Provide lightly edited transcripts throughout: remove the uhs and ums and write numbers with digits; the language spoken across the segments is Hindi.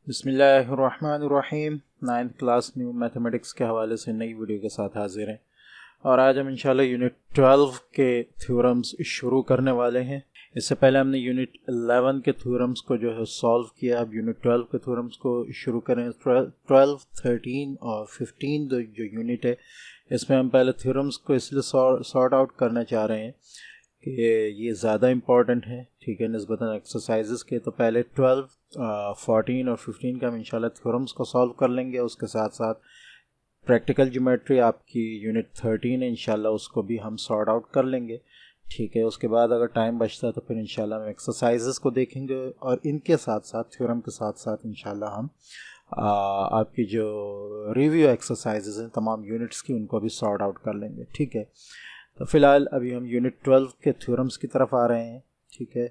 बिस्मिल्लाहिर्रहमानिर्रहीम। 9th क्लास न्यू मैथमेटिक्स के हवाले से नई वीडियो के साथ हाजिर हैं और आज हम इंशाल्लाह यूनिट 12 के थ्योरम्स शुरू करने वाले हैं। इससे पहले हमने यूनिट 11 के थ्योरम्स को जो है सॉल्व किया। अब यूनिट 12 के थ्योरम्स को शुरू करें। 12, 13 और 15 जो यूनिट है इसमें हम पहले थ्योरम्स को इसलिए सॉर्ट आउट करना चाह रहे हैं कि ये ज़्यादा इम्पॉर्टेंट है, ठीक है, निस्बतन एक्सरसाइजेस के। तो पहले 12, 14 और 15 का हम इंशाल्लाह थ्योरम्स को सॉल्व कर लेंगे। उसके साथ साथ प्रैक्टिकल ज्योमेट्री आपकी यूनिट 13 है, इंशाल्लाह उसको भी हम सॉर्ट आउट कर लेंगे, ठीक है। उसके बाद अगर टाइम बचता है तो फिर इंशाल्लाह हम एक्सरसाइजेस को देखेंगे और इनके साथ साथ थ्योरम के साथ साथ इंशाल्लाह हम आपकी जो रिव्यू एक्सरसाइजेस हैं तमाम यूनिट्स की उनको भी सॉर्ट आउट कर लेंगे, ठीक है। तो फिलहाल अभी हम यूनिट 12 के थ्योरम्स की तरफ आ रहे हैं, ठीक है।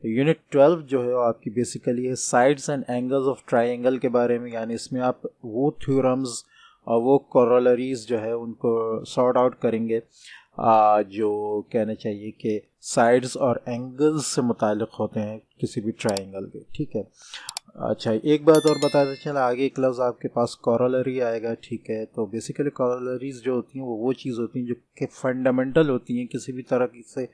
तो यूनिट 12 जो है वो आपकी बेसिकली है sides and angles of triangle के बारे में, यानी इसमें आप वो थ्योरम्स और वो कोरोलरीज जो है उनको सॉर्ट आउट करेंगे जो कहना चाहिए कि साइड्स और एंगल्स से मुताल्लिक़ होते हैं किसी भी ट्राइंगल के, ठीक है। अच्छा, एक बात और बताते चला, आगे एक लफ्ज़ आपके पास कोरोलरी आएगा, ठीक है। तो बेसिकली कोरोलरीज जो होती हैं वो चीज़ होती हैं जो कि फंडामेंटल होती हैं, किसी भी तरह की से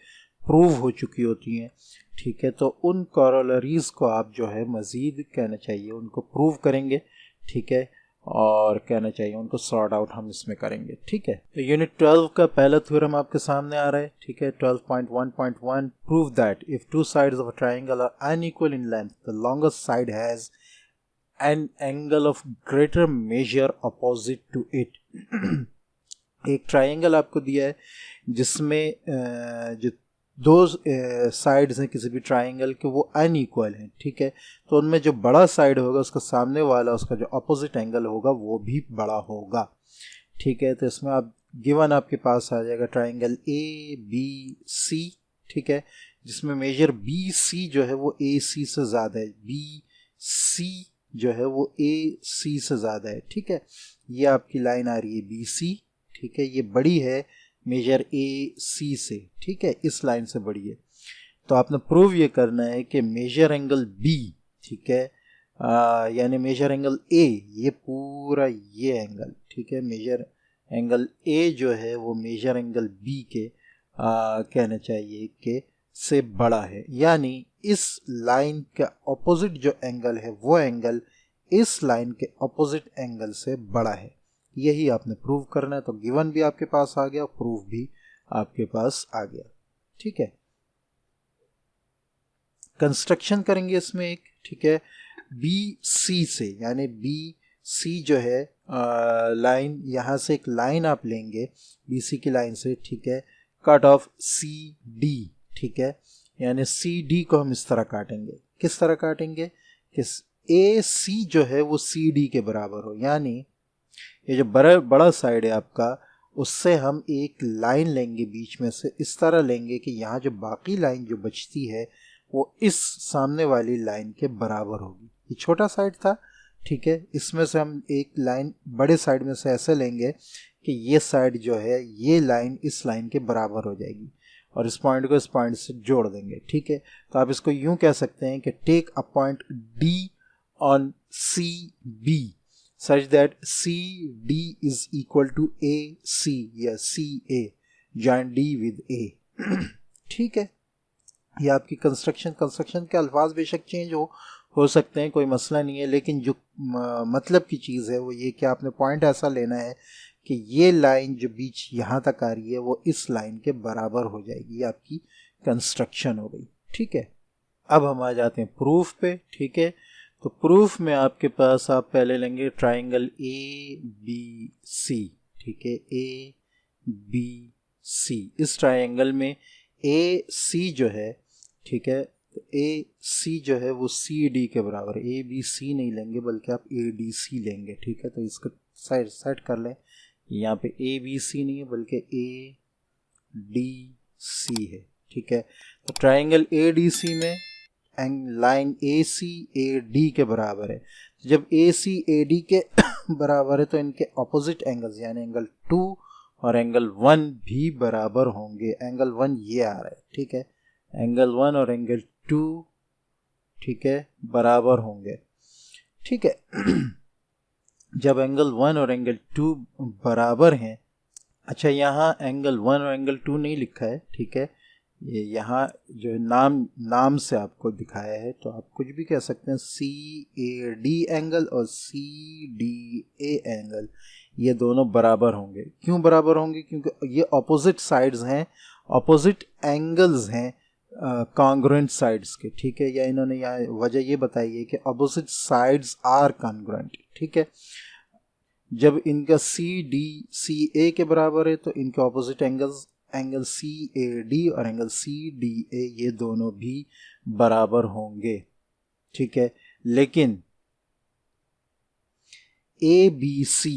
प्रूव हो चुकी होती हैं, ठीक है। तो उन कोरोलरीज को आप जो है मज़ीद कहना चाहिए उनको प्रूव करेंगे, ठीक है, और कहना चाहिए उनको सॉर्ट आउट हम इसमें करेंगे, ठीक है। तो यूनिट 12 का पहला थ्योरम आपके सामने आ रहा है, ठीक है। 12.1.1 prove that if two sides of a triangle are unequal in length the longest side has an angle of greater major opposite to it. एक ट्राइंगल आपको दिया है जिसमें जो दो साइड्स हैं किसी भी ट्राइंगल के वो अनइक्वल हैं, ठीक है। तो उनमें जो बड़ा साइड होगा उसका सामने वाला उसका जो अपोजिट एंगल होगा वो भी बड़ा होगा, ठीक है। तो इसमें आप गिवन आपके पास आ जाएगा ट्राइंगल ए बी सी, ठीक है, जिसमें मेजर बी सी जो है वो ए सी से ज़्यादा है, बी सी जो है वो ए सी से ज़्यादा है, ठीक है। ये आपकी लाइन आ रही है बी सी, ठीक है, ये बड़ी है मेजर ए सी से, ठीक है, इस लाइन से बड़ी है। तो आपने प्रूव ये करना है कि मेजर एंगल बी, ठीक है, यानी मेजर एंगल ए, ये पूरा ये एंगल, ठीक है, मेजर एंगल ए जो है वो मेजर एंगल बी के कहना चाहिए कि से बड़ा है, यानी इस लाइन का ऑपोजिट जो एंगल है वो एंगल इस लाइन के ऑपोजिट एंगल से बड़ा है। यही आपने प्रूव करना है। तो गिवन भी आपके पास आ गया, प्रूफ भी आपके पास आ गया, ठीक है। कंस्ट्रक्शन करेंगे इसमें एक, ठीक है, बी सी से, यानी बी सी जो है लाइन, यहाँ से एक लाइन आप लेंगे बी सी की लाइन से, ठीक है, कट ऑफ सी डी, ठीक है, यानी सी डी को हम इस तरह काटेंगे। किस तरह काटेंगे कि ए सी जो है वो सी डी के बराबर हो, यानी ये जो बड़ा साइड है आपका उससे हम एक लाइन लेंगे बीच में से, इस तरह लेंगे कि यहाँ जो बाकी लाइन जो बचती है वो इस सामने वाली लाइन के बराबर होगी। ये छोटा साइड था, ठीक है, इसमें से हम एक लाइन बड़े साइड में से ऐसे लेंगे कि ये साइड जो है ये लाइन इस लाइन के बराबर हो जाएगी और इस पॉइंट को इस पॉइंट से जोड़ देंगे, ठीक है। तो आप इसको यूं कह सकते हैं कि take a point D on C B such that CD is equal to AC या CA, join D with A, ठीक है। ये आपकी कंस्ट्रक्शन के अल्फाज बेशक चेंज हो सकते हैं, कोई मसला नहीं है, लेकिन जो मतलब की चीज़ है वो ये कि आपने पॉइंट ऐसा लेना है कि ये लाइन जो बीच यहाँ तक आ रही है वो इस लाइन के बराबर हो जाएगी। ये आपकी कंस्ट्रक्शन हो गई, ठीक है। अब हम आ जाते हैं प्रूफ पे, ठीक है। तो प्रूफ में आपके पास आप पहले लेंगे ट्राइंगल ए बी सी, ठीक है, ए बी सी। इस ट्राइंगल में ए सी जो है, ठीक है, ए सी जो है वो सी डी के बराबर है। ए बी सी नहीं लेंगे बल्कि आप ए डी सी लेंगे, ठीक है। तो इसको साइड कर लें, यहाँ पे ए बी सी नहीं है बल्कि ए डी सी है, ठीक है। तो ट्राइंगल ए डी सी में line A C A D के बराबर है। जब ए सी ए डी के बराबर है तो इनके ऑपोजिट एंगल्स यानी एंगल 2 और एंगल 1 भी बराबर होंगे। एंगल 1 ये आ रहा है, ठीक है, एंगल 1 और एंगल 2, ठीक है, बराबर होंगे, ठीक है। जब एंगल 1 और एंगल 2 बराबर हैं, अच्छा यहाँ एंगल 1 और एंगल 2 नहीं लिखा है, ठीक है, ये यहाँ जो नाम से आपको दिखाया है, तो आप कुछ भी कह सकते हैं। CAD एंगल और CDA एंगल ये दोनों बराबर होंगे। क्यों बराबर होंगे? क्योंकि ये ऑपोजिट साइड्स हैं, ऑपोजिट एंगल्स हैं कॉन्ग्रुएंट साइड्स के, ठीक है। या इन्होंने यहाँ वजह ये बताई है कि ऑपोजिट साइड्स आर कॉन्ग्रुएंट, ठीक है। जब इनका CDCA के बराबर है तो इनके ऑपोजिट एंगल्स, एंगल CAD और एंगल CDA ये दोनों भी बराबर होंगे, ठीक है। लेकिन ABC,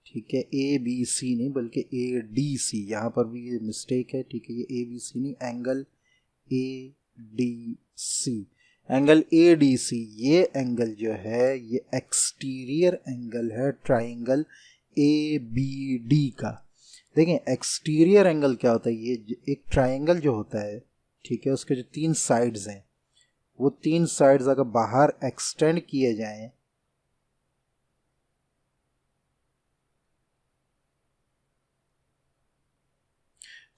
ठीक है, ABC नहीं बल्कि ADC, यहाँ पर भी ये मिस्टेक है, ठीक है। ये ABC नहीं, एंगल ADC, एंगल ADC ये एंगल जो है ये एक्सटीरियर एंगल है ट्राइंगल ABD का। देखें एक्सटीरियर एंगल क्या होता है, ये एक ट्राइंगल जो होता है, ठीक है, उसके जो 3 साइड्स हैं, वो 3 साइड्स अगर बाहर एक्सटेंड किए जाएं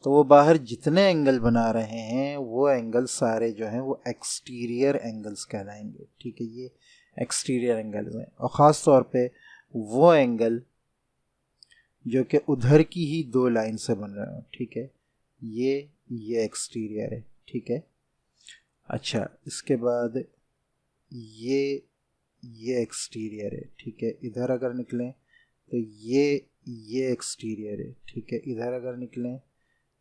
तो वो बाहर जितने एंगल बना रहे हैं वो एंगल सारे जो हैं वो एक्सटीरियर एंगल्स कहलाएंगे, ठीक है। ये एक्सटीरियर एंगल हैं, और ख़ास तौर पे वो एंगल जो कि उधर की ही 2 लाइन से बन रहे हो, ठीक है, ये एक्सटीरियर है, ठीक है। अच्छा, इसके बाद ये एक्सटीरियर है, ठीक है। इधर अगर निकलें तो ये एक्सटीरियर है, ठीक है। इधर अगर निकलें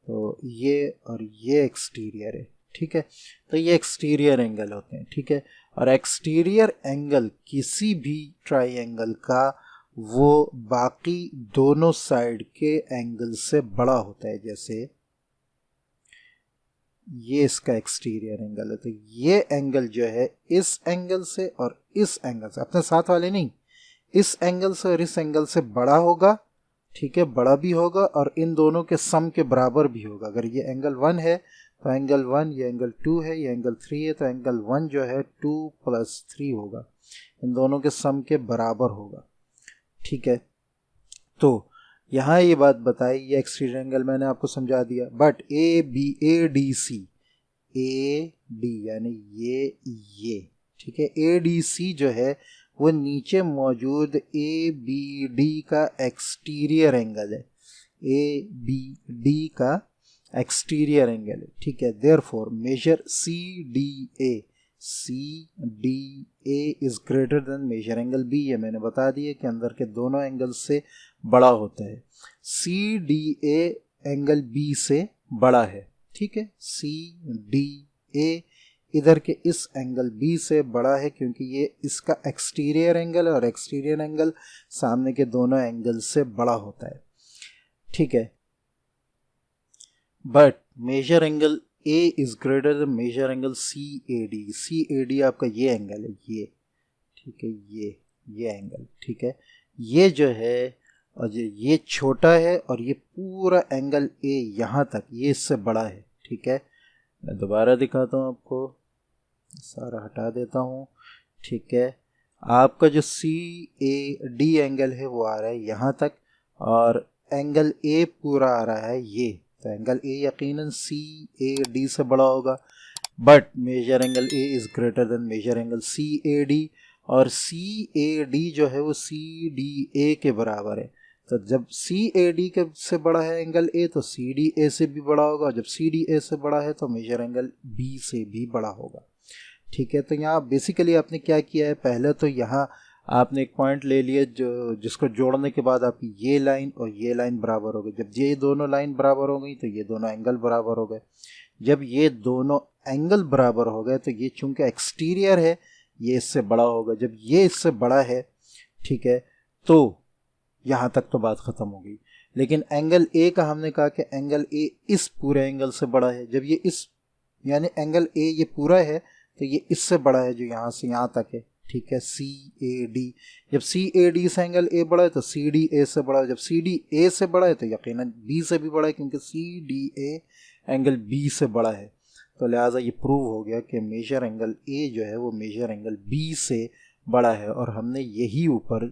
तो ये और ये एक्सटीरियर है, ठीक है। तो ये एक्सटीरियर एंगल होते हैं, ठीक है। और एक्सटीरियर एंगल किसी भी ट्राइंगल का वो बाकी दोनों साइड के एंगल से बड़ा होता है। जैसे ये इसका एक्सटीरियर एंगल है, तो ये एंगल जो है इस एंगल से और इस एंगल से, अपने साथ वाले नहीं, इस एंगल से और इस एंगल से बड़ा होगा, ठीक है, बड़ा भी होगा, और इन दोनों के सम के बराबर भी होगा। अगर ये एंगल 1 है तो एंगल 1, ये एंगल 2 है, ये एंगल 3 है, तो एंगल 1 जो है 2 + 3 होगा, इन दोनों के सम के बराबर होगा, ठीक है। तो यहाँ ये बात बताई, ये एक्सटीरियर एंगल मैंने आपको समझा दिया। बट ADC यानी ये ठीक है, ADC जो है वो नीचे मौजूद ABD का एक्सटीरियर एंगल है, ABD का एक्सटीरियर एंगल है, ठीक है। Therefore measure CDA is greater than measure angle B, ये मैंने बता दिया कि अंदर के दोनों एंगल से बड़ा होता है। CDA एंगल B से बड़ा है, ठीक है। CDA इधर के इस एंगल B से बड़ा है क्योंकि ये इसका एक्सटीरियर एंगल है और एक्सटीरियर एंगल सामने के दोनों एंगल से बड़ा होता है, ठीक है। But measure angle A is greater than measure angle CAD आपका ये एंगल है, ये, ठीक है, ये एंगल, ठीक है। ये जो है और ये छोटा है और ये पूरा एंगल A यहाँ तक ये इससे बड़ा है, ठीक है। मैं दोबारा दिखाता हूँ आपको, सारा हटा देता हूँ, ठीक है। आपका जो CAD एंगल है वो आ रहा है यहाँ तक और एंगल A पूरा आ रहा है ये, तो एंगल A यकीनन CAD से बड़ा होगा। But measure angle A is greater than measure angle CAD, और CAD जो है वो CDA के बराबर है। तो जब CAD के से बड़ा है एंगल A तो CDA से भी बड़ा होगा, जब CDA से बड़ा है तो मेजर एंगल B से भी बड़ा होगा, ठीक है। तो यहाँ बेसिकली आपने क्या किया है, पहले तो यहाँ आपने एक पॉइंट ले लिया जो जिसको जोड़ने के बाद आपकी ये लाइन और ये लाइन बराबर हो गई। जब ये दोनों लाइन बराबर हो गई तो ये दोनों एंगल बराबर हो गए। जब ये दोनों एंगल बराबर हो गए तो ये चूंकि एक्सटीरियर है ये इससे बड़ा होगा, जब ये इससे बड़ा है, ठीक है, तो यहाँ तक तो बात ख़त्म हो गई। लेकिन एंगल A का हमने कहा कि एंगल A इस पूरे एंगल से बड़ा है। जब ये इस यानी एंगल A ये पूरा है तो ये इससे बड़ा है जो यहाँ से यहाँ तक है, ठीक है, CAD। जब CAD से एंगल A बड़ा है तो CDA से बड़ा है, जब CDA से बड़ा है तो यकीनन B से भी बड़ा है क्योंकि CDA एंगल B से बड़ा है। तो लिहाजा ये प्रूव हो गया कि मेजर एंगल ए जो है वो मेजर एंगल बी से बड़ा है। और हमने यही ऊपर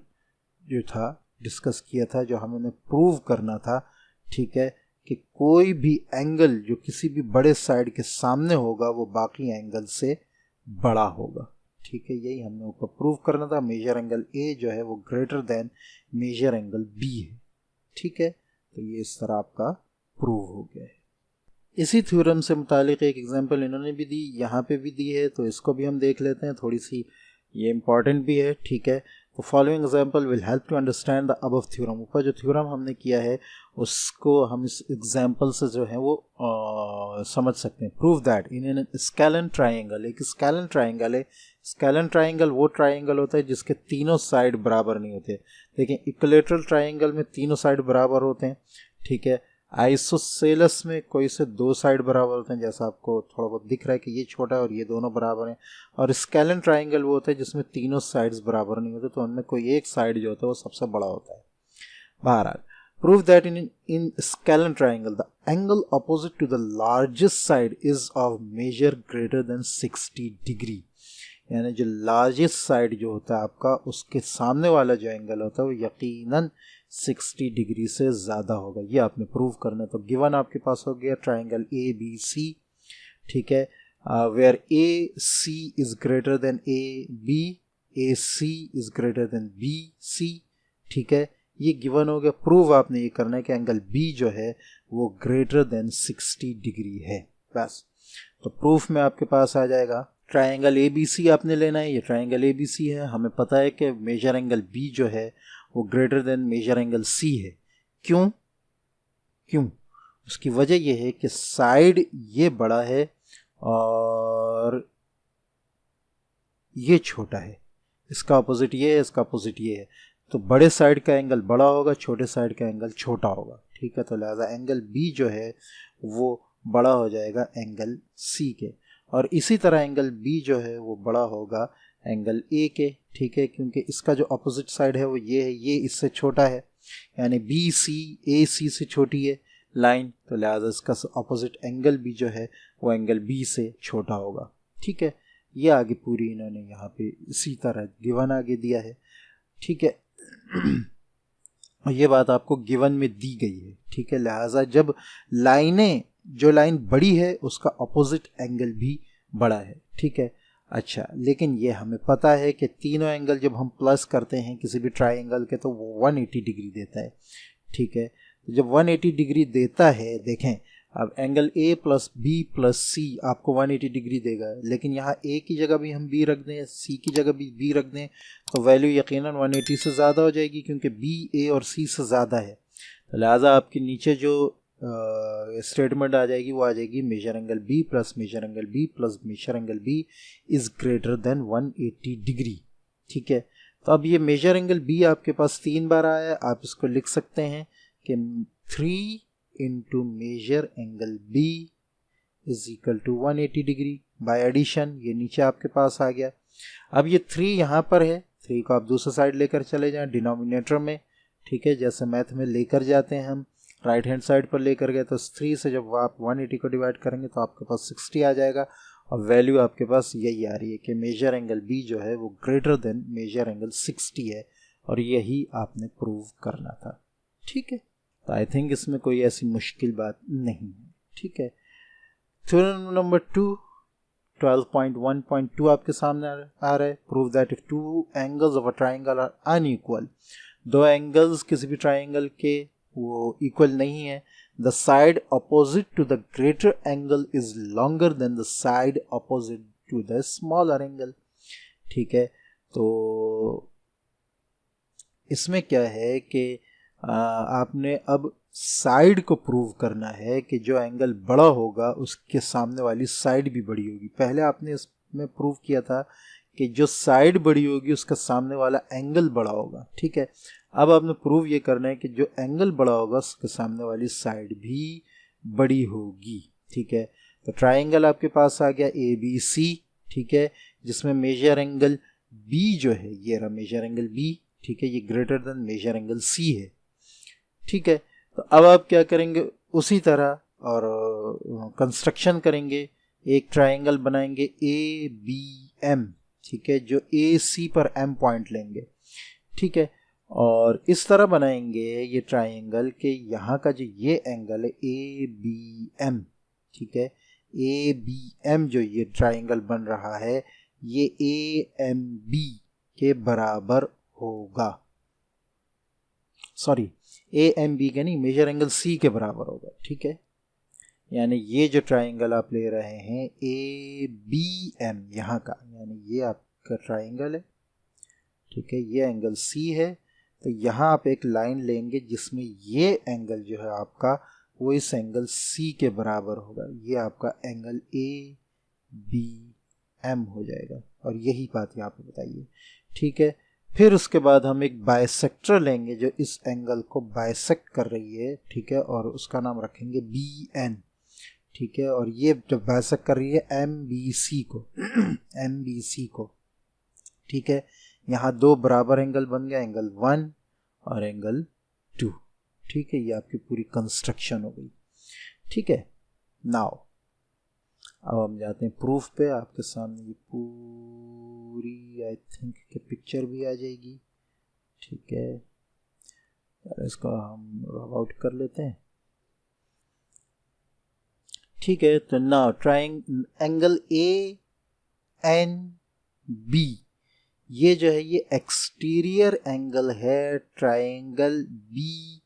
जो था डिस्कस किया था, जो हमें प्रूव करना था, ठीक है, कि कोई भी एंगल जो किसी भी बड़े साइड के सामने होगा वो बाकी एंगल से बड़ा होगा। ठीक है, यही हमने ऊपर प्रूव करना था। मेजर एंगल ए जो है वो greater than measure angle B है। ठीक है, तो ये इस तरह आपका प्रूव हो गया है। इसी थ्योरम से मुतालिक एक एग्जांपल इन्होंने भी दी, यहाँ पे भी दी है, तो इसको भी हम देख लेते हैं, थोड़ी सी ये इंपॉर्टेंट भी है। ठीक है, तो following example will help to understand the above theorem. ऊपर जो थ्योरम हमने किया है उसको हम इस एग्जांपल से जो है वो समझ सकते हैं। Prove that in an scalene triangle, एक स्केलन ट्राइंगल है। स्केलन ट्राइंगल वो ट्राइंगल होता है जिसके तीनों साइड बराबर नहीं होते। देखिए, इक्विलैटरल ट्राइंगल में तीनों साइड बराबर होते हैं। ठीक है, आइसोसेलस में कोई से दो साइड बराबर होते हैं, जैसा आपको थोड़ा बहुत दिख रहा है कि ये छोटा है और ये दोनों बराबर हैं। और स्केलन ट्राइंगल वो होता है जिसमें तीनों साइड्स बराबर नहीं होते, तो उनमें कोई एक साइड जो होता है वो सबसे बड़ा होता है। बहरहाल, prove that in scalene triangle the angle opposite to the largest side is of measure greater than 60 degree. यानी जो लार्जेस्ट साइड जो होता है आपका, उसके सामने वाला जो एंगल होता है वो यकीनन 60 डिग्री से ज़्यादा होगा। ये आपने प्रूव करना है। तो गिवन आपके पास हो गया ट्राइंगल ए बी सी। ठीक है, where A C is greater than A B, A C is greater than B C. ठीक है, ये गिवन हो गया। प्रूव आपने ये करना है कि एंगल बी जो है वो ग्रेटर देन 60 डिग्री है। बस, तो प्रूफ में आपके पास आ जाएगा ट्राइंगल ए बी सी आपने लेना है। ये ट्राइंगल ए बी सी है। हमें पता है कि मेजर एंगल बी जो है वो greater than measure angle C है। क्यों? उसकी वजह यह है कि साइड ये बड़ा है और ये छोटा है। इसका अपोजिट ये है, इसका अपोजिट ये है। तो बड़े साइड का एंगल बड़ा होगा, छोटे साइड का एंगल छोटा होगा। ठीक है, तो लिहाजा एंगल बी जो है वो बड़ा हो जाएगा एंगल सी के, और इसी तरह एंगल बी जो है वो बड़ा होगा एंगल ए के। ठीक है, क्योंकि इसका जो अपोजिट साइड है वो ये है, ये इससे छोटा है, यानी बी सी ए सी से छोटी है लाइन, तो लिहाजा इसका अपोजिट एंगल भी जो है वो एंगल बी से छोटा होगा। ठीक है, ये आगे पूरी इन्होंने यहाँ पे इसी तरह गिवन आगे दिया है। ठीक है, ये बात आपको गिवन में दी गई है। ठीक है, लिहाजा जब लाइनें, जो लाइन बड़ी है उसका अपोजिट एंगल भी बड़ा है। ठीक है, अच्छा, लेकिन ये हमें पता है कि तीनों एंगल जब हम प्लस करते हैं किसी भी ट्राइंगल के तो वो 180 डिग्री देता है। ठीक है, तो जब 180 डिग्री देता है, देखें अब angle A plus B plus C आपको 180 डिग्री देगा, लेकिन यहाँ ए की जगह भी हम बी रख दें, सी की जगह भी बी रख दें, तो वैल्यू यकीनन 180 से ज़्यादा हो जाएगी, क्योंकि बी ए और सी से ज़्यादा है। तो लिहाजा आपके नीचे जो स्टेटमेंट आ जाएगी वो आ जाएगी measure angle B plus measure angle B plus measure angle B is greater than 180 degree. ठीक है, तो अब ये मेजर एंगल बी आपके पास 3 बार आया है। आप इसको लिख सकते हैं कि 3 into measure angle B is equal to 180 degree by addition. ये नीचे आपके पास आ गया। अब ये 3 यहाँ पर है, 3 को आप दूसरी साइड लेकर चले जाएं डिनोमिनेटर में। ठीक है, जैसे मैथ में लेकर जाते हैं हम, राइट हैंड साइड पर लेकर गए, तो 3 से जब आप 180 को डिवाइड करेंगे तो आपके पास 60 आ जाएगा, और वैल्यू आपके पास यही आ रही है कि मेजर एंगल बी जो है वो ग्रेटर देन मेजर एंगल 60 है, और यही आपने प्रूव करना था। ठीक है, तो आई थिंक इसमें कोई ऐसी मुश्किल बात नहीं है। ठीक है, थ्योरम नंबर 2 12.1.2 आपके सामने आ रहा है। Prove that if two angles of a triangle are unequal, दो एंगल्स किसी भी ट्राइंगल के वो इक्वल नहीं है, the side opposite to the greater angle is longer than the side opposite to the smaller angle. ठीक है, तो इसमें क्या है कि आपने अब साइड को प्रूव करना है कि जो एंगल बड़ा होगा उसके सामने वाली साइड भी बड़ी होगी। पहले आपने इसमें प्रूव किया था कि जो साइड बड़ी होगी उसका सामने वाला एंगल बड़ा होगा। ठीक है, अब आपने प्रूव ये करना है कि जो एंगल बड़ा होगा उसके सामने वाली साइड भी बड़ी होगी। ठीक है, तो ट्राइंगल आपके पास आ गया ए बी सी। ठीक है, जिसमें मेजर एंगल बी जो है, ये रहा मेजर एंगल बी। ठीक है, ये greater than measure angle C है। ठीक है, तो अब आप क्या करेंगे, उसी तरह और कंस्ट्रक्शन करेंगे एक ट्राइंगल बनाएंगे ए बी एम, ठीक है, जो ए सी पर एम पॉइंट लेंगे, ठीक है, और इस तरह बनाएंगे ये ट्राइंगल के यहाँ का जो ये एंगल है ए बी एम, ठीक है, ए बी एम जो ये ट्राइंगल बन रहा है ये ए एम बी के बराबर होगा, सॉरी ए एम बी के नहीं, मेजर एंगल सी के बराबर होगा, ठीक है। यानी ये जो ट्राइंगल आप ले रहे हैं ए बी एम यहाँ का, यानी ये आपका ट्राइंगल है, ठीक है, ये एंगल सी है, तो यहाँ आप एक लाइन लेंगे जिसमें ये एंगल जो है आपका वो इस एंगल सी के बराबर होगा, ये आपका एंगल ए बी एम हो जाएगा, और यही बात यहाँ पे बताइए, ठीक है। फिर उसके बाद हम एक बाइसेक्टर लेंगे जो इस एंगल को बाइसेक्ट कर रही है, ठीक है, और उसका नाम रखेंगे बी एन, ठीक है, और ये जब बाइसेक्ट कर रही है एम बी सी को एम बी सी को, ठीक है, यहाँ दो बराबर एंगल बन गया, एंगल 1 और एंगल 2, ठीक है, ये आपकी पूरी कंस्ट्रक्शन हो गई, ठीक है। नाउ अब हम जाते हैं प्रूफ पे, आपके सामने ये पूरी आई थिंक कि पिक्चर भी आ जाएगी, ठीक है, इसको हम रब आउट कर लेते हैं, ठीक है। तो now angle A N B ये जो है ये एक्सटीरियर एंगल है ट्राइंगल बी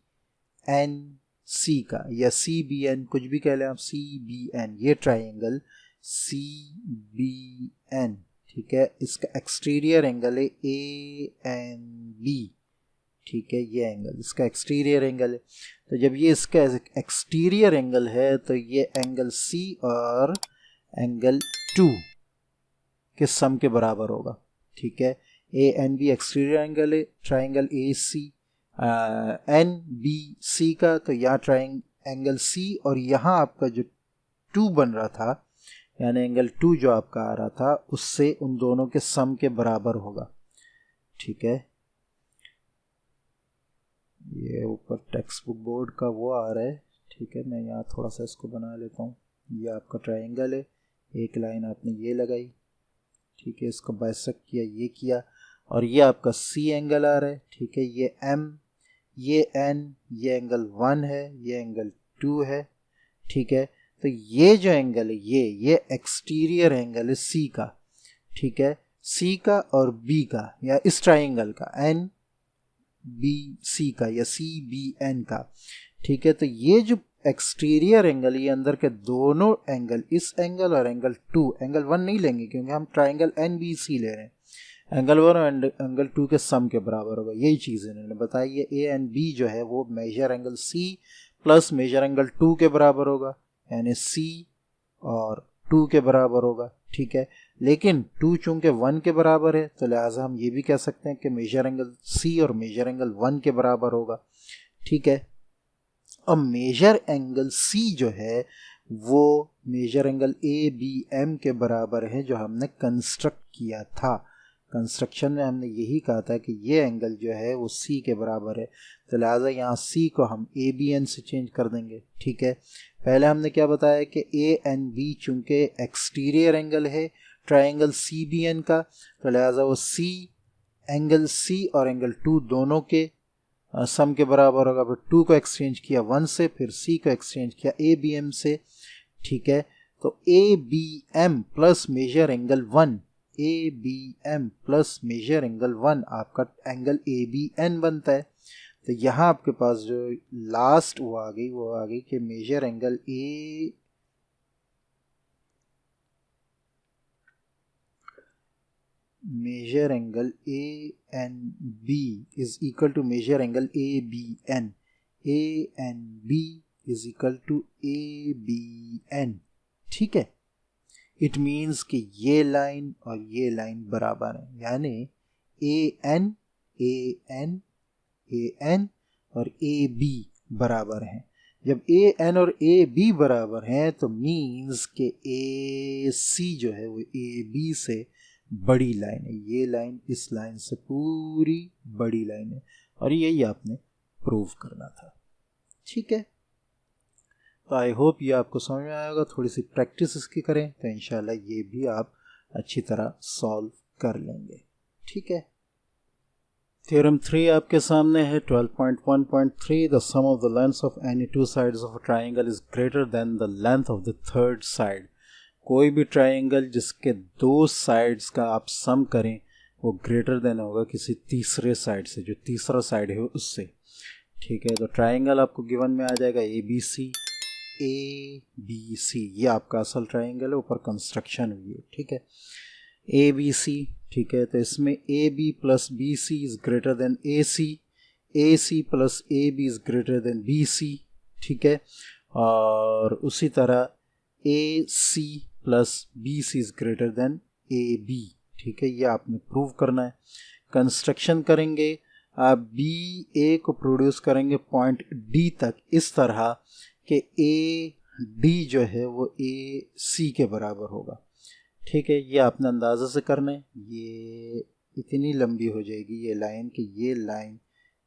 एन सी का, या सी बी एन कुछ भी कह लें आप, सी बी एन, ये ट्राइंगल सी बी एन, ठीक है, इसका एक्सटीरियर एंगल है ए एन बी, ठीक है, ये एंगल इसका एक्सटीरियर एंगल है। तो जब ये इसका एक्सटीरियर एंगल है तो ये एंगल सी और एंगल 2 के सम के बराबर होगा, ठीक है। A N B exterior angle है triangle A C N B C का, तो यहाँ एंगल सी और यहाँ आपका जो 2 बन रहा था, यानी एंगल 2 जो आपका आ रहा था उससे उन दोनों के सम के बराबर होगा, ठीक है। ये ऊपर टेक्स्ट बुक बोर्ड का वो आ रहा है, ठीक है, मैं यहाँ थोड़ा सा इसको बना लेता हूँ। ये आपका ट्राइंगल है, एक लाइन आपने ये लगाई, ठीक है, इसको बाइसेक्ट किया, ये किया, और ये आपका सी एंगल आ रहा है, ठीक है, ये एम, ये एन, ये एंगल 1 है, ये एंगल 2 है, ठीक है। तो ये जो एंगल है ये एक्सटीरियर एंगल है सी का, ठीक है, सी का और बी का, या इस ट्राइंगल का एन बी सी का या सी बी एन का, ठीक है। तो ये जो एक्सटीरियर एंगल, ये अंदर के दोनों एंगल, इस एंगल और एंगल 2, एंगल 1 नहीं लेंगे क्योंकि हम ट्राइंगल एन बी सी ले रहे हैं, एंगल 1 और एंगल 2 के सम के बराबर होगा, यही चीज़ इन्होंने बताई। ये ए एंड बी जो है वो measure angle C plus measure angle 2 के बराबर होगा, यानी सी और 2 के बराबर होगा, ठीक है। लेकिन 2 चूंकि 1 के बराबर है तो लिहाजा हम ये भी कह सकते हैं कि मेजर एंगल सी और मेजर एंगल 1 के बराबर होगा, ठीक है। अब मेजर एंगल सी जो है वो measure angle A B M के बराबर है जो हमने कंस्ट्रक्ट किया था। कंस्ट्रक्शन में हमने यही कहा था कि ये एंगल जो है वो सी के बराबर है, तो लिहाजा यहाँ सी को हम ए बी एन से चेंज कर देंगे, ठीक है। पहले हमने क्या बताया कि ए एन बी चूंकि एक्सटीरियर एंगल है ट्राइंगल सी बी एन का, तो लिहाजा वो सी एंगल सी और एंगल 2 दोनों के सम के बराबर होगा। फिर 2 को एक्सचेंज किया 1 से, फिर सी को एक्सचेंज किया ए बी एम से, ठीक है। तो A B M plus measure angle 1, A B M plus measure angle 1 आपका एंगल ए बी एन बनता है। तो यहाँ आपके पास जो लास्ट वो आ गई कि measure angle A N B is equal to measure angle A B N, A N B is equal to A B N, ठीक है। इट मीन्स कि ये लाइन और ये लाइन बराबर है, यानी ए एन और ए बी बराबर हैं। जब ए एन और ए बी बराबर हैं तो मीन्स कि ए सी जो है वो ए बी से बड़ी लाइन है, ये लाइन इस लाइन से पूरी बड़ी लाइन है, और यही आपने प्रूव करना था, ठीक है। तो आई होप ये आपको समझ में आएगा। थोड़ी सी प्रैक्टिस इसकी करें तो इंशाल्लाह ये भी आप अच्छी तरह सॉल्व कर लेंगे। ठीक है, थ्योरम 3 आपके सामने है। 12.1.3 the sum of the lengths of any two sides of a triangle is greater than the length of the third side. कोई भी ट्राइंगल जिसके दो साइड्स का आप सम करें वो ग्रेटर देन होगा किसी तीसरे साइड से, जो तीसरा साइड है उससे। ठीक है, तो ट्राइंगल आपको गिवन में आ जाएगा ए बी सी, ये आपका असल ट्राइंगल है, ऊपर कंस्ट्रक्शन हुई है। ठीक है, ए बी सी। ठीक है, तो इसमें A B plus B C is greater than A C plus A B is greater than B C. ठीक है, और उसी तरह A C plus B C is greater than A B. ठीक है, ये आपने प्रूव करना है। कंस्ट्रक्शन करेंगे, आप बी ए को प्रोड्यूस करेंगे पॉइंट डी तक इस तरह कि ए डी जो है वो ए सी के बराबर होगा। ठीक है, ये आपने अंदाज़े से करना है। ये इतनी लंबी हो जाएगी ये लाइन कि ये लाइन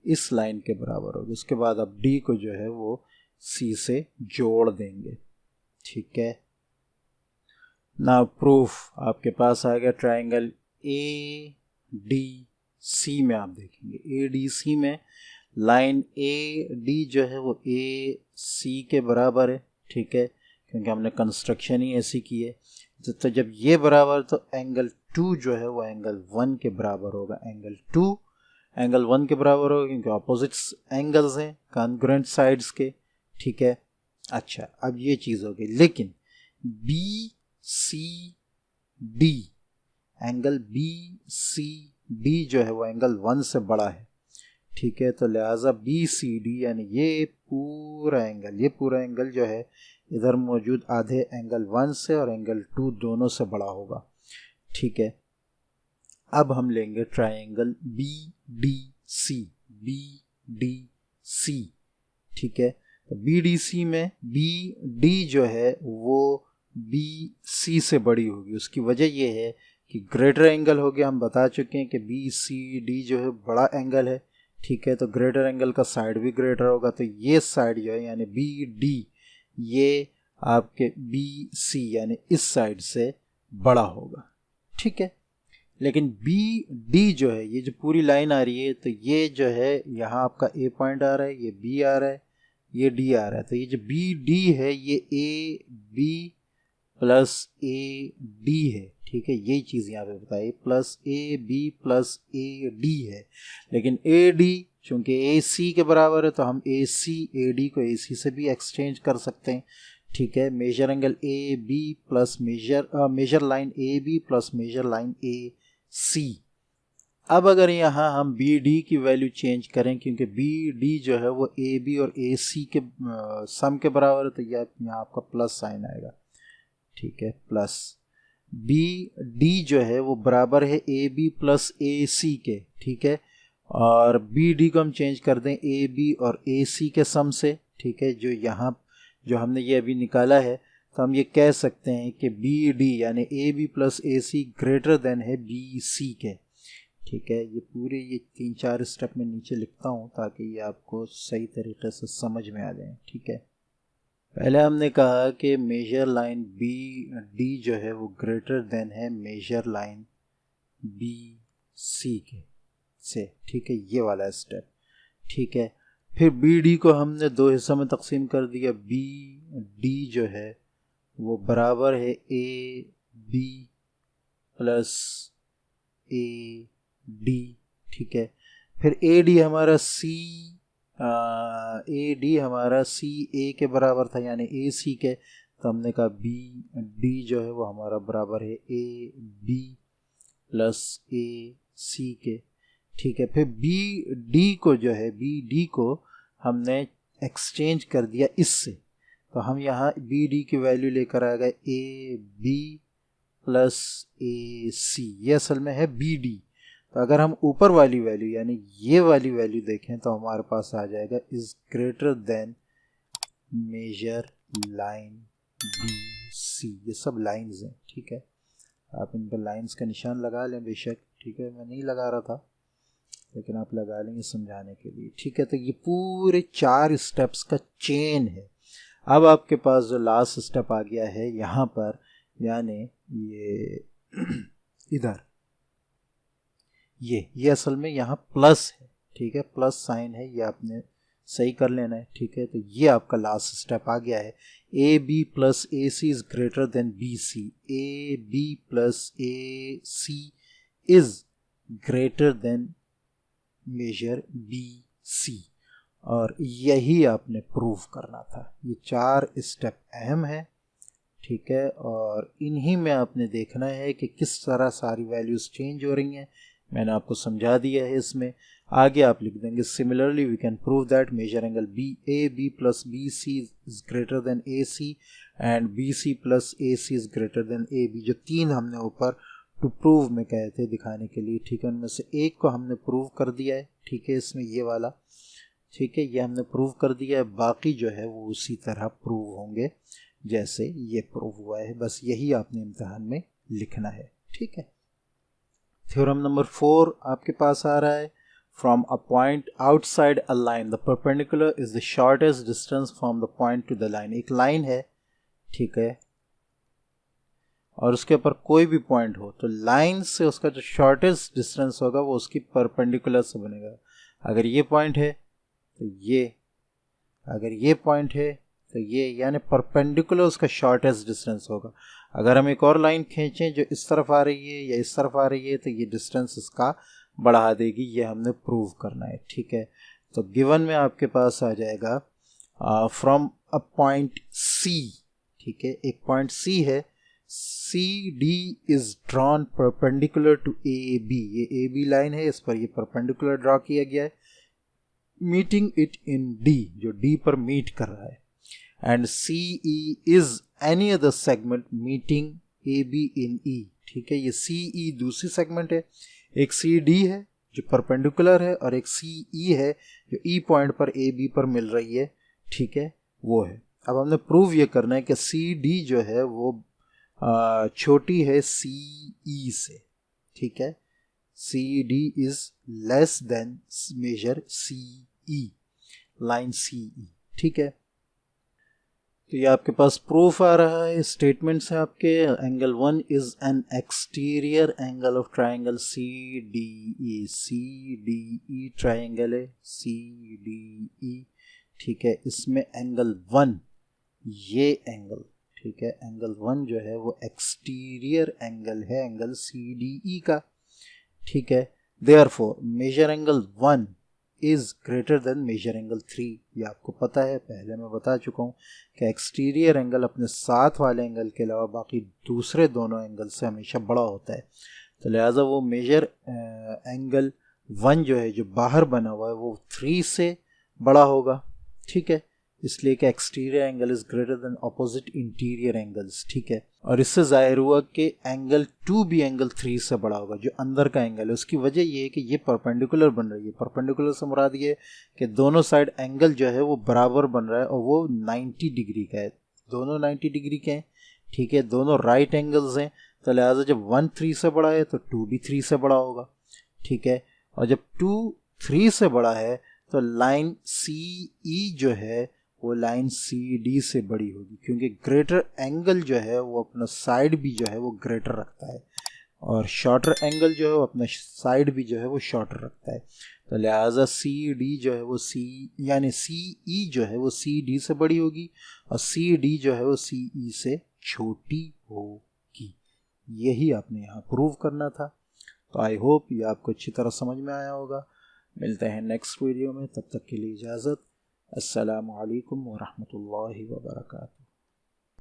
इस लाइन के बराबर होगी। उसके बाद आप डी को जो है वो सी से जोड़ देंगे। ठीक है, नाउ प्रूफ आपके पास आ गया। ट्राइंगल ए डी सी में आप देखेंगे, ए डी सी में लाइन ए डी जो है वो ए सी के बराबर है। ठीक है, क्योंकि हमने कंस्ट्रक्शन ही ऐसी की है। तो जब ये बराबर तो एंगल 2 जो है वो एंगल 1 के बराबर होगा। एंगल 2 एंगल 1 के बराबर होगा क्योंकि ऑपोजिट्स एंगल्स हैं कॉन्ग्रुएंट साइड्स के। ठीक है, अच्छा अब ये चीज़ होगी, लेकिन B C D, angle B C D जो है वो एंगल 1 से बड़ा है। ठीक है, तो लिहाजा बी सी डी यानी ये पूरा एंगल जो है इधर मौजूद आधे एंगल 1 से और एंगल 2 दोनों से बड़ा होगा। ठीक है, अब हम लेंगे ट्राइंगल बी डी सी। ठीक है, तो बी डी सी में बी डी जो है वो बी सी से बड़ी होगी। उसकी वजह ये है कि ग्रेटर एंगल हो गया। हम बता चुके हैं कि बी सी डी जो है बड़ा एंगल है। ठीक है, तो ग्रेटर एंगल का साइड भी ग्रेटर होगा, तो ये साइड जो है यानी बी डी ये आपके बी सी यानी इस साइड से बड़ा होगा। ठीक है, लेकिन बी डी जो है ये जो पूरी लाइन आ रही है, तो ये जो है यहाँ आपका ए पॉइंट आ रहा है, ये बी आ रहा है, ये डी आ रहा है। तो ये जो बी डी है ये A B plus A D है। ठीक है, यही चीज़ यहाँ पे बताइए, plus A B plus A D है। लेकिन ए डी चूँकि ए सी के बराबर है तो हम ए सी ए डी को ए सी से भी एक्सचेंज कर सकते हैं। ठीक है, major angle A B plus major line A B plus major line A C. अब अगर यहाँ हम बी डी की वैल्यू चेंज करें, क्योंकि बी डी जो है वो ए बी और ए सी के सम के बराबर है, तो यह यहाँ आपका प्लस साइन आएगा। ठीक है, प्लस बी डी जो है वो बराबर है ए बी प्लस ए सी के। ठीक है, और बी डी को हम चेंज कर दें ए बी और ए सी के सम से। ठीक है, जो यहाँ जो हमने ये अभी निकाला है, तो हम ये कह सकते हैं कि बी डी यानी A B plus A C greater than है बी सी के। ठीक है, ये पूरे ये 3-4 स्टेप में नीचे लिखता हूँ ताकि ये आपको सही तरीके से समझ में आ जाए। ठीक है, पहले हमने कहा कि मेजर लाइन बी डी जो है वो ग्रेटर देन है मेजर लाइन बी सी के से। ठीक है, ये वाला स्टेप। ठीक है, फिर बी डी को हमने दो हिस्सों में तकसीम कर दिया। बी डी जो है वो बराबर है A B plus A D. ठीक है, फिर ए डी हमारा सी ए के बराबर था यानी ए सी के, तो हमने कहा बी डी जो है वो हमारा बराबर है ए बी प्लस ए सी के। ठीक है, फिर बी डी को हमने एक्सचेंज कर दिया इससे, तो हम यहाँ बी डी की वैल्यू लेकर आ गए ए बी प्लस ए सी, ये असल में है बी डी। तो अगर हम ऊपर वाली वैल्यू यानी ये वाली वैल्यू देखें तो हमारे पास आ जाएगा is greater than measure line B C. ये सब लाइंस हैं। ठीक है, आप इन पर लाइंस का निशान लगा लें बेशक। ठीक है, मैं नहीं लगा रहा था लेकिन आप लगा लेंगे समझाने के लिए। ठीक है, तो ये पूरे 4 स्टेप्स का चेन है। अब आपके पास जो लास्ट स्टेप आ गया है यहाँ पर, यानी ये इधर ये असल में यहाँ प्लस है, ठीक है, प्लस साइन है, ये आपने सही कर लेना है, ठीक है। तो ये आपका लास्ट स्टेप आ गया है, A B plus A C is greater than B C, A B plus A C is greater than measure B C, और यही आपने प्रूव करना था। ये 4 स्टेप अहम है, ठीक है, और इन्हीं में आपने देखना है कि किस तरह सारी वैल्यूज़ चेंज हो रही हैं। मैंने आपको समझा दिया है। इसमें आगे आप लिख देंगे similarly we can prove that measure angle B A B plus B C is greater than A C and B C plus A C is greater than A B. जो 3 हमने ऊपर टू प्रूव में कहे थे दिखाने के लिए, ठीक है, उनमें से एक को हमने प्रूव कर दिया है, ठीक है, इसमें ये वाला, ठीक है, ये हमने प्रूव कर दिया है। बाकी जो है वो उसी तरह प्रूव होंगे जैसे ये प्रूव हुआ है, बस यही आपने इम्तिहान में लिखना है, ठीक है। थ्योरम नंबर 4 आपके पास आ रहा है, from a point outside a line the perpendicular is the shortest distance from the point two the line. एक लाइन है, ठीक है, और उसके ऊपर कोई भी पॉइंट हो तो लाइन से उसका जो शॉर्टेस्ट डिस्टेंस होगा वो उसकी परपेंडिकुलर से बनेगा। अगर ये पॉइंट है तो ये, अगर ये पॉइंट है तो ये, यानी परपेंडिकुलर उसका शॉर्टेस्ट डिस्टेंस होगा। अगर हम एक और लाइन खींचें जो इस तरफ आ रही है या इस तरफ आ रही है तो ये डिस्टेंस इसका बढ़ा देगी, ये हमने प्रूव करना है, ठीक है। तो गिवन में आपके पास आ जाएगा फ्रॉम अ पॉइंट सी, ठीक है, एक पॉइंट सी है, C D is drawn perpendicular to A B, ये ए बी लाइन है, इस पर ये परपेंडिकुलर ड्रॉ किया गया है, मीटिंग इट इन डी, जो डी पर मीट कर रहा है, and C E is any other segment meeting A B in E, ठीक है। ये सी ई दूसरी सेगमेंट है, एक सी डी है जो परपेंडिकुलर है और एक सी ई है जो ई पॉइंट पर ए बी पर मिल रही है, ठीक है, वो है। अब हमने प्रूव ये करना है कि सी डी जो है वो छोटी है सी ई से, ठीक है, C D is less than major C E, line C E, ठीक है। तो ये आपके पास प्रूफ आ रहा है, स्टेटमेंट्स हैं आपके। Angle 1 is an exterior angle of triangle C D E, C D E triangle है सी डी ई, ठीक है। इसमें एंगल 1, ये एंगल, ठीक है, एंगल 1 जो है वो एक्सटीरियर एंगल है एंगल सी डी ई का, ठीक है। Therefore measure angle 1 is greater than measure angle 3। ये आपको पता है, पहले मैं बता चुका हूँ कि एक्सटीरियर एंगल अपने साथ वाले एंगल के अलावा बाकी दूसरे दोनों एंगल से हमेशा बड़ा होता है। तो लिहाजा वो मेजर एंगल 1 जो है जो बाहर बना हुआ है वो 3 से बड़ा होगा, ठीक है, इसलिए कि exterior angle is greater then opposite interior angles, ठीक है। और इससे जाहिर हुआ कि एंगल 2 भी एंगल 3 से बड़ा होगा, जो अंदर का एंगल है। उसकी वजह ये है कि ये परपेंडिकुलर बन रही है। परपेंडिकुलर से मुराद ये कि दोनों साइड एंगल जो है वो बराबर बन रहा है और वो 90 डिग्री का है, दोनों 90 डिग्री के हैं, ठीक है, दोनों राइट एंगल्स हैं। तो लिहाजा जब 1 3 से बड़ा है तो 2 भी 3 से बड़ा होगा, ठीक है। और जब 2 3 से बड़ा है तो लाइन सी ई जो है वो लाइन सी डी से बड़ी होगी, क्योंकि ग्रेटर एंगल जो है वो अपना साइड भी जो है वो ग्रेटर रखता है और शॉर्टर एंगल जो है वो अपना साइड भी जो है वो शॉर्टर रखता है। तो लिहाजा सी डी जो है वो सी, यानी सी ई जो है वो सी डी से बड़ी होगी और सी डी जो है वो सी ई से छोटी होगी। यही आपने यहाँ प्रूव करना था। तो आई होप ये आपको अच्छी तरह समझ में आया होगा। मिलते हैं नेक्स्ट वीडियो में, तब तक के लिए इजाज़त। अस्सलामु अलैकुम व रहमतुल्लाहि व बरकातुहू।